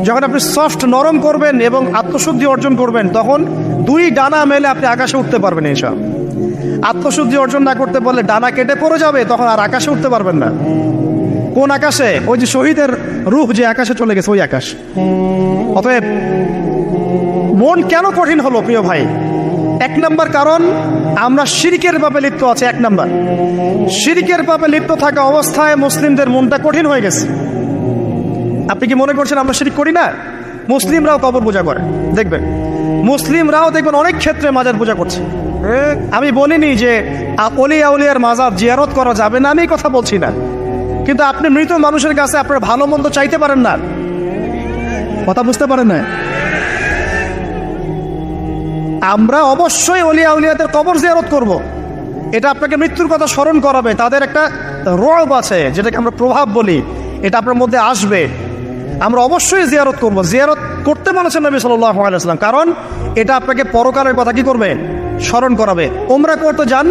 যখন আপনি সফট নরম করবেন এবং আত্মশুদ্ধি অর্জন করবেন, তখন দুই ডানা মেলে আপনি আকাশে উঠতে পারবেন ইনশাআল্লাহ। আত্মশুদ্ধি অর্জন না করতে পারলে ডানা কেটে পড়ে যাবে, তখন আর আকাশে উঠতে পারবেন না। কোন আকাশে? ওই যে শহীদের রূহ যে আকাশে চলে গেছে, ওই আকাশ। অতএব মন কেন কঠিন হলো প্রিয় ভাই? এক নম্বর কারণ, আমরা শিরকের পাপে লিপ্ত আছে। এক নম্বর, শিরকের পাপে লিপ্ত থাকা অবস্থায় মুসলিমদের মনটা কঠিন হয়ে গেছে। আপনি কি মনে করছেন আমরা শিরক করি না? মুসলিমরাও কবর পূজা করে, দেখবেন মুসলিমরাও দেখবেন অনেক ক্ষেত্রে মাজার পূজা করছে। আমি বলিনি যে অলিয়া উলিয়ার মাজার জিয়ারত করা যাবে না, আমি এই কথা বলছি না, কিন্তু আপনি মৃত মানুষের কাছে আপনার ভালো মন্দ চাইতে পারেন না। কথা বুঝতে পারেন না? আমরা অবশ্যই অলিয়া উলিয়াদের কবর জিয়ারত করব। এটা আপনাকে মৃত্যুর কথা স্মরণ করাবে, তাদের একটা রব আছে যেটাকে আমরা প্রভাব বলি, এটা আপনার মধ্যে আসবে। আমরা অবশ্যই জিয়ারত করব। জিয়ারত করতে বলেছেন নবী সাল্লাল্লাহু আলাইহি ওয়াসাল্লাম, কারণ এটা আপনাকে পরকালের কথা কি করবে? স্মরণ করাবে। উমরা করতে যান,